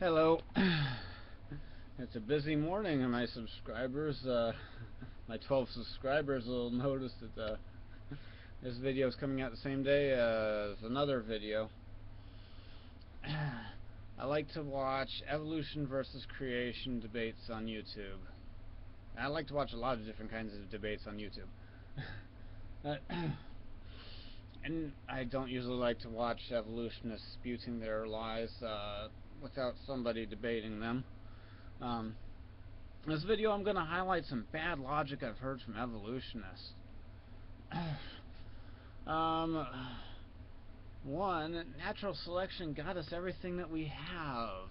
Hello. It's a busy morning, and my subscribers, my 12 subscribers, will notice that this video is coming out the same day as another video. I like to watch evolution versus creation debates on YouTube. I like to watch a lot of different kinds of debates on YouTube. And I don't usually like to watch evolutionists spouting their lies without somebody debating them. In this video I'm going to highlight some bad logic I've heard from evolutionists. One, natural selection got us everything that we have.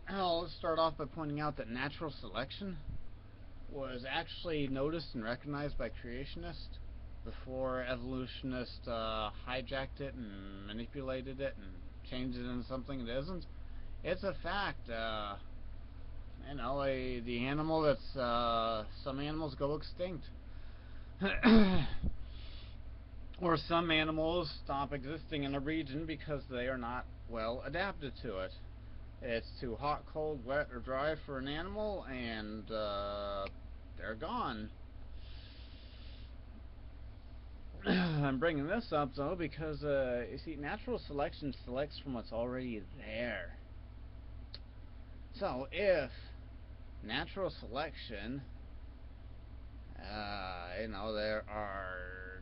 Let's start off by pointing out that natural selection was actually noticed and recognized by creationists before evolutionists hijacked it and manipulated it and changed it into something it isn't. It's a fact. The animal that's some animals go extinct, or some animals stop existing in a region because they are not well adapted to it. It's too hot, cold, wet, or dry for an animal, and they're gone. I'm bringing this up though because you see, natural selection selects from what's already there. So if natural selection, there are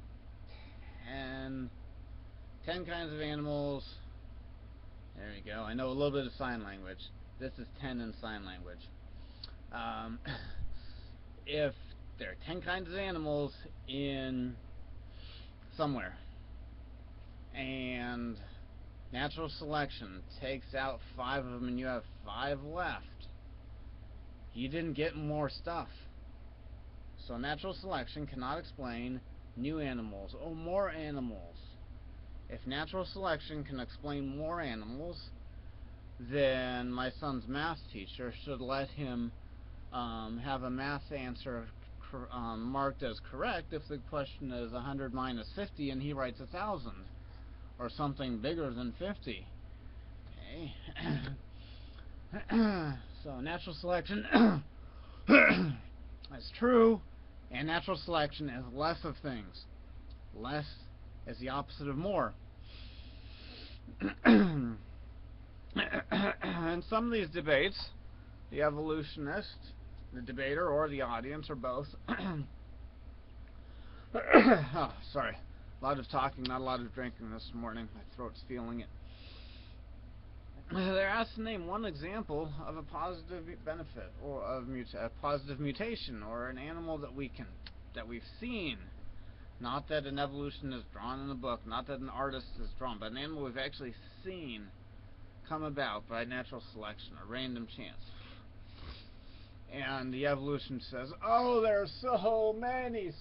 10 kinds of animals. There you go. I know a little bit of sign language. This is 10 in sign language. If there are 10 kinds of animals in somewhere, and natural selection takes out 5 of them and you have 5 left, you didn't get more stuff. So natural selection cannot explain new animals or more animals. If natural selection can explain more animals, then my son's math teacher should let him have a math answer marked as correct if the question is 100 minus 50 and he writes 1,000 or something bigger than 50. Okay. So natural selection is true, and natural selection is less of things. Less is the opposite of more. In some of these debates, the evolutionist, the debater, or the audience, or both oh, sorry, a lot of talking, not a lot of drinking this morning. My throat's feeling it. They're asked to name one example of a positive benefit, or of a positive mutation, or an animal that we've seen. Not that an evolution is drawn in a book, not that an artist has drawn, but an animal we've actually seen come about by natural selection, a random chance. And the evolution says, oh, there's so many,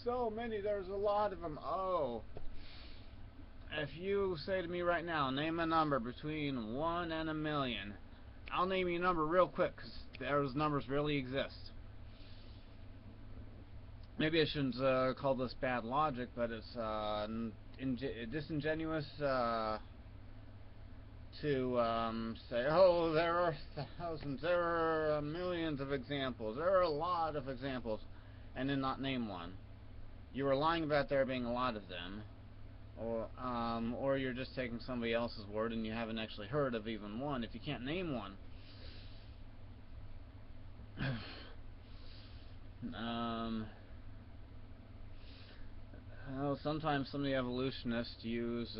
there's a lot of them. Oh, if you say to me right now, name a number between 1 and 1,000,000, I'll name you a number real quick, because those numbers really exist. Maybe I shouldn't call this bad logic, but it's disingenuous to say, oh, there are thousands, there are millions of examples, there are a lot of examples, and then not name one. You were lying about there being a lot of them, or you're just taking somebody else's word and you haven't actually heard of even one if you can't name one. Sometimes some of the evolutionists use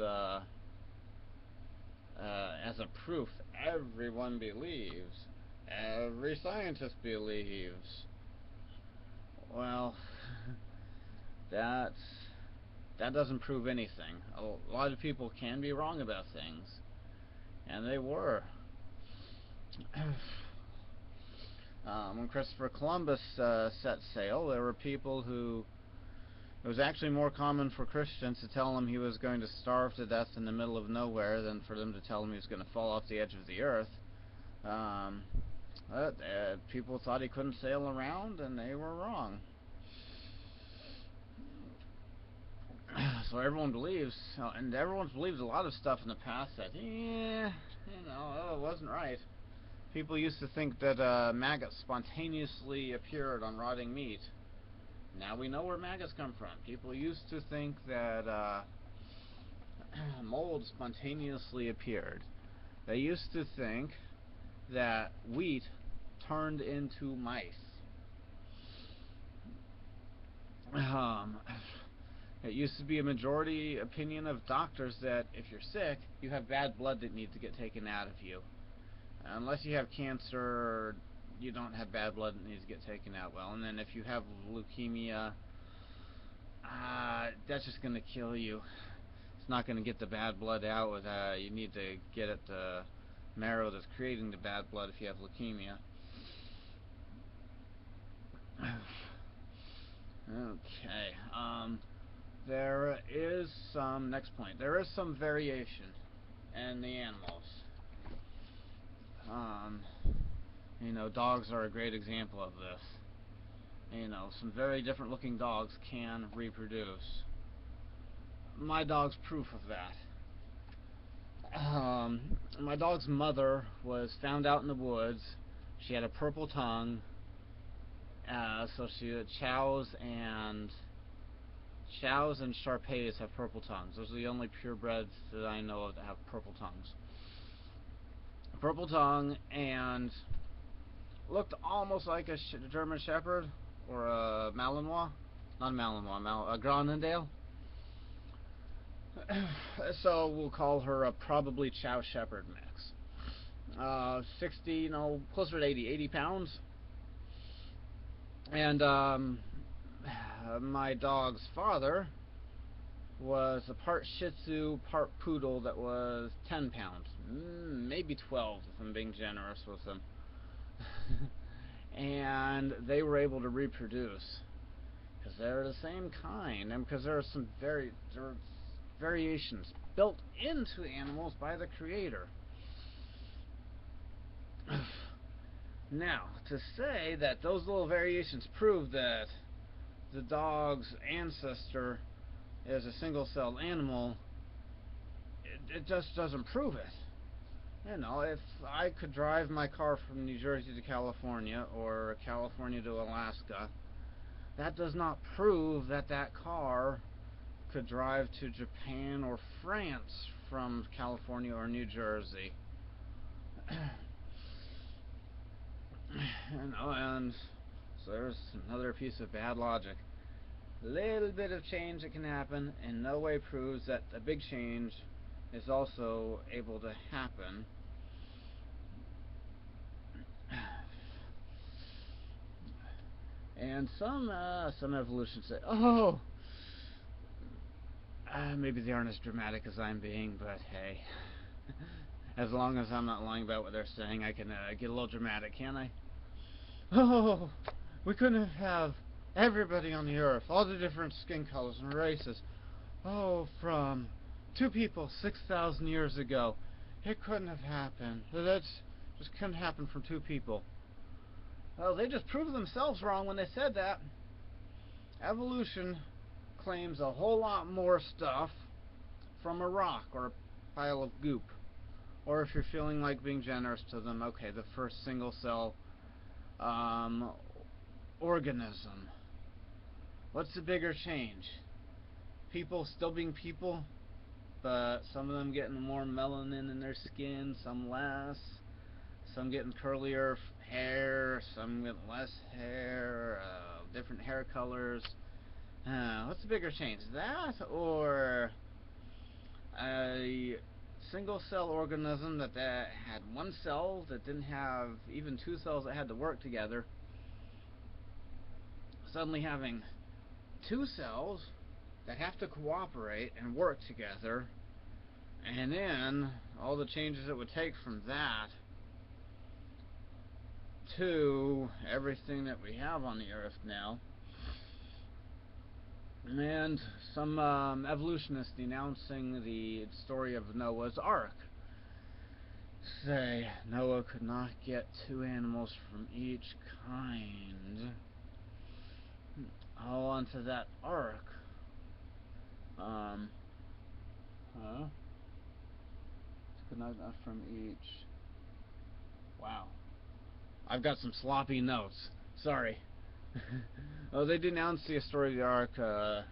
as a proof, everyone believes, every scientist believes. Well, that doesn't prove anything. A lot of people can be wrong about things, and they were. When Christopher Columbus set sail, there were people who... It was actually more common for Christians to tell him he was going to starve to death in the middle of nowhere than for them to tell him he was going to fall off the edge of the earth. People thought he couldn't sail around, and they were wrong. So everyone believes, and everyone's believed a lot of stuff in the past that, it wasn't right. People used to think that maggots spontaneously appeared on rotting meat. Now we know where maggots come from. People used to think that mold spontaneously appeared. They used to think that wheat turned into mice. It used to be a majority opinion of doctors that if you're sick, you have bad blood that needs to get taken out of you. Unless you have cancer, you don't have bad blood that needs to get taken out. Well, and then if you have leukemia, that's just going to kill you. It's not going to get the bad blood out. You need to get at the marrow that's creating the bad blood if you have leukemia. Okay. There is some, next point, there is some variation in the animals. Dogs are a great example of this. Some very different looking dogs can reproduce. My dog's proof of that. My dog's mother was found out in the woods. She had a purple tongue. So chows and Shar-Peis have purple tongues. Those are the only purebreds that I know of that have purple tongues. Purple tongue, and looked almost like a German Shepherd or a Malinois. Not a Malinois, a Groenendael. So we'll call her a probably Chow Shepherd mix. 60, closer to 80 pounds. And my dog's father was a part Shih Tzu, part Poodle that was 10 pounds. Maybe 12 if I'm being generous with them. And they were able to reproduce because they're the same kind, and because there are some variations built into animals by the creator. Now, to say that those little variations prove that the dog's ancestor is a single-celled animal, it just doesn't prove it. If I could drive my car from New Jersey to California or California to Alaska, that does not prove that that car could drive to Japan or France from California or New Jersey. And so there's another piece of bad logic. Little bit of change that can happen in no way proves that a big change is also able to happen. And some evolutionists say, oh, maybe they aren't as dramatic as I'm being, but hey, as long as I'm not lying about what they're saying, I can get a little dramatic, can't I? Oh, we couldn't have everybody on the earth, all the different skin colors and races. Oh, from two people 6,000 years ago. It couldn't have happened. That just couldn't happen from two people. Well, they just proved themselves wrong when they said that. Evolution claims a whole lot more stuff from a rock or a pile of goop. Or if you're feeling like being generous to them, okay, the first single-cell organism. What's the bigger change? People still being people, but some of them getting more melanin in their skin, some less. Some getting curlier hair, some getting less hair, different hair colors. What's the bigger change? That or a single-cell organism that had one cell that didn't have even two cells that had to work together, suddenly having two cells that have to cooperate and work together, and then all the changes it would take from that to everything that we have on the earth now. And some evolutionists denouncing the story of Noah's Ark say Noah could not get two animals from each kind all onto that ark. Could not from each. Wow. I've got some sloppy notes. Sorry. Oh, they denounced the story of the Ark. I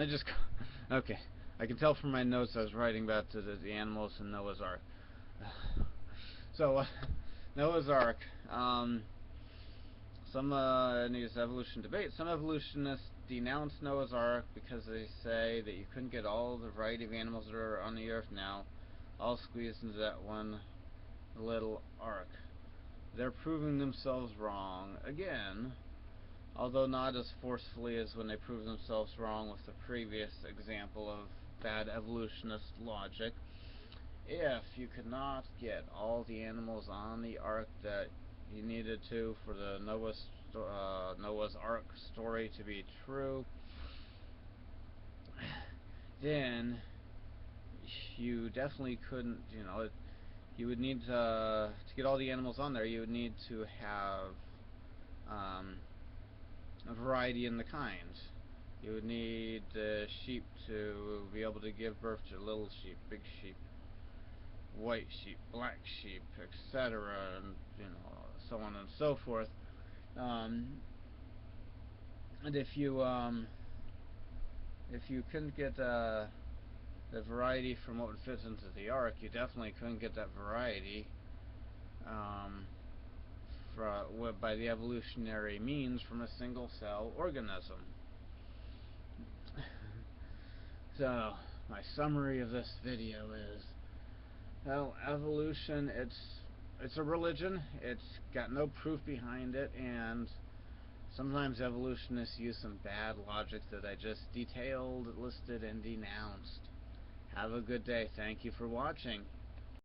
just okay. I can tell from my notes I was writing about the animals in Noah's Ark. So, Noah's Ark. Some in these evolution debates, some evolutionists denounce Noah's Ark because they say that you couldn't get all the variety of animals that are on the earth now, all squeezed into that one little ark. They're proving themselves wrong again, although not as forcefully as when they proved themselves wrong with the previous example of bad evolutionist logic. If you could not get all the animals on the ark that you needed to for the Noah's Ark story to be true, then you definitely couldn't, you would need to get all the animals on there, you would need to have a variety in the kinds. You would need sheep to be able to give birth to little sheep, big sheep, white sheep, black sheep, etc., and so on and so forth. And if you couldn't get the variety from what would fit into the ark, you definitely couldn't get that variety by the evolutionary means from a single cell organism. So, my summary of this video is, well, evolution, it's a religion, it's got no proof behind it, and sometimes evolutionists use some bad logic that I just detailed, listed, and denounced. Have a good day. Thank you for watching.